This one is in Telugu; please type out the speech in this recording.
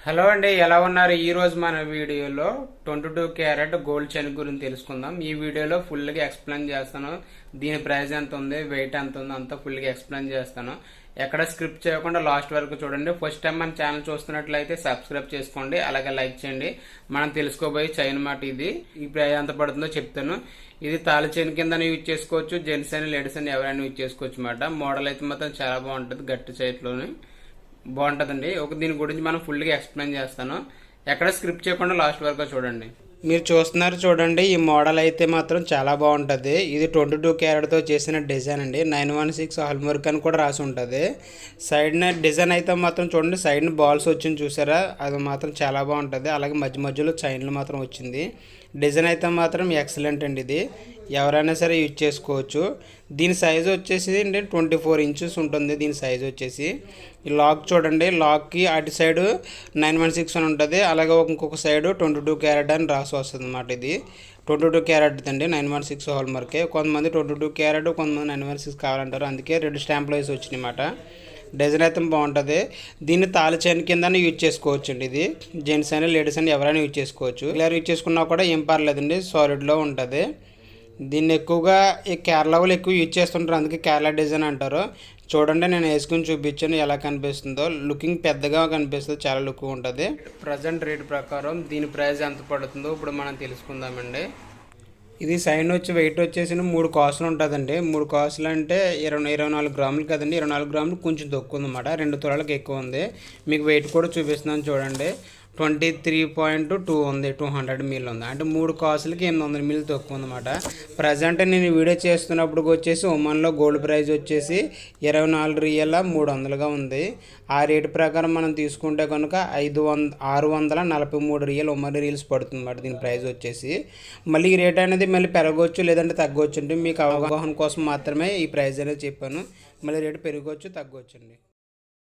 హలో అండి, ఎలా ఉన్నారు? ఈ రోజు మన వీడియోలో 22 క్యారెట్ గోల్డ్ చైన్ గురించి తెలుసుకుందాం. ఈ వీడియోలో ఫుల్గా ఎక్స్ప్లెయిన్ చేస్తాను. దీని ప్రైస్ ఎంత ఉంది, వెయిట్ ఎంత ఉంది, అంతా ఫుల్గా ఎక్స్ప్లెయిన్ చేస్తాను. ఎక్కడ స్క్రిప్ట్ చేయకుండా లాస్ట్ వరకు చూడండి. ఫస్ట్ టైం మన ఛానల్ చూస్తున్నట్లయితే సబ్స్క్రైబ్ చేసుకోండి, అలాగే లైక్ చేయండి. మనం తెలుసుకోబోయే చైన్ మాట ఇది. ఈ ప్రైస్ ఎంత పడుతుందో చెప్తాను. ఇది తాళి చైన్ కింద యూజ్ చేసుకోవచ్చు, జెంట్స్ అని లేడీస్ అని ఎవరైనా యూజ్ చేసుకోవచ్చు అన్నమాట. మోడల్ అయితే మాత్రం చాలా బాగుంటుంది, గట్టి చైట్లోని బాగుంటుందండి. దీని గురించి మనం ఫుల్గా ఎక్స్ప్లెయిన్ చేస్తాను. ఎక్కడ స్క్రిప్ట్ చేయకుండా లాస్ట్ వరకు చూడండి. మీరు చూస్తున్నారు చూడండి, ఈ మోడల్ అయితే మాత్రం చాలా బాగుంటుంది. ఇది 22 క్యారెట్తో చేసిన డిజైన్ అండి. 916 హాల్మార్క్ అని కూడా రాసి ఉంటుంది. సైడ్న డిజైన్ అయితే మాత్రం చూడండి, సైడ్న బాల్స్ వచ్చింది చూసారా, అది మాత్రం చాలా బాగుంటుంది. అలాగే మధ్య మధ్యలో చైన్లు మాత్రం వచ్చింది. డిజైన్ అయితే మాత్రం ఎక్సలెంట్ అండి. ఇది ఎవరైనా సరే యూజ్ చేసుకోవచ్చు. దీని సైజు వచ్చేసి 24 ఇంచెస్ ఉంటుంది. దీని సైజు వచ్చేసి ఈ లాక్ చూడండి, లాక్కి అటు సైడు 916 అని ఉంటుంది, అలాగే ఇంకొక సైడు 22 క్యారెట్ అని రాసి వస్తుంది అన్నమాట. ఇది 22 క్యారెట్ అండి, 916 హాల్మార్కే. కొంతమంది 22 క్యారెట్, కొంతమంది 916 కావాలంటారు, అందుకే 2 స్టాంపులు వేసి వచ్చినాయి అన్నమాట. డిజైన్ అయితే బాగుంటుంది. దీన్ని తాళి చైన్ కింద యూజ్ చేసుకోవచ్చు అండి. ఇది జెంట్స్ అయినా లేడీస్ అయినా ఎవరైనా యూజ్ చేసుకోవచ్చు. ఇలా యూజ్ చేసుకున్నా కూడా ఏం పర్లేదండి, సాలిడ్లో ఉంటుంది. దీన్ని ఎక్కువగా ఈ కేరళ వాళ్ళు ఎక్కువ యూజ్ చేస్తుంటారు, అందుకే కేరళ డిజైన్ అంటారు. చూడండి, నేను వేసుకుని చూపించాను ఎలా కనిపిస్తుందో. లుకింగ్ పెద్దగా కనిపిస్తుంది, చాలా లుక్ ఉంటుంది. ప్రజెంట్ రేట్ ప్రకారం దీని ప్రైస్ ఎంత పడుతుందో ఇప్పుడు మనం తెలుసుకుందామండి. ఇది సైడ్ వచ్చి వెయిట్ వచ్చేసి 3 కాసులు ఉంటుందండి. 3 కాసులు అంటే 24 గ్రాములు కదండి. 24 గ్రాములు కొంచెం తక్కువ ఉందన్నమాట, 2 తులాలకు ఎక్కువ ఉంది. మీకు వెయిట్ కూడా చూపిస్తున్నాను చూడండి. 23.2 ఉంది, 200 మిల్ ఉంది. అంటే 3 కాసులకి 800 మిల్ తక్కువ ఉందన్నమాట. ప్రజెంట్ నేను వీడియో చేస్తున్నప్పుడు వచ్చేసి ఒమన్లో గోల్డ్ ప్రైస్ వచ్చేసి 24 రియల్ 300గా ఉంది. ఆ రేటు ప్రకారం మనం తీసుకుంటే కనుక 643 రియల్ ఒమన్ రియల్స్ పడుతుంది అన్నమాట దీని ప్రైస్ వచ్చేసి. మళ్ళీ ఈ రేట్ అనేది మళ్ళీ పెరగవచ్చు లేదంటే తగ్గవచ్చు అండి. మీకు అవగాహన కోసం మాత్రమే ఈ ప్రైస్ అనేది చెప్పాను. మళ్ళీ రేటు పెరగవచ్చు తగ్గవచ్చు అండి.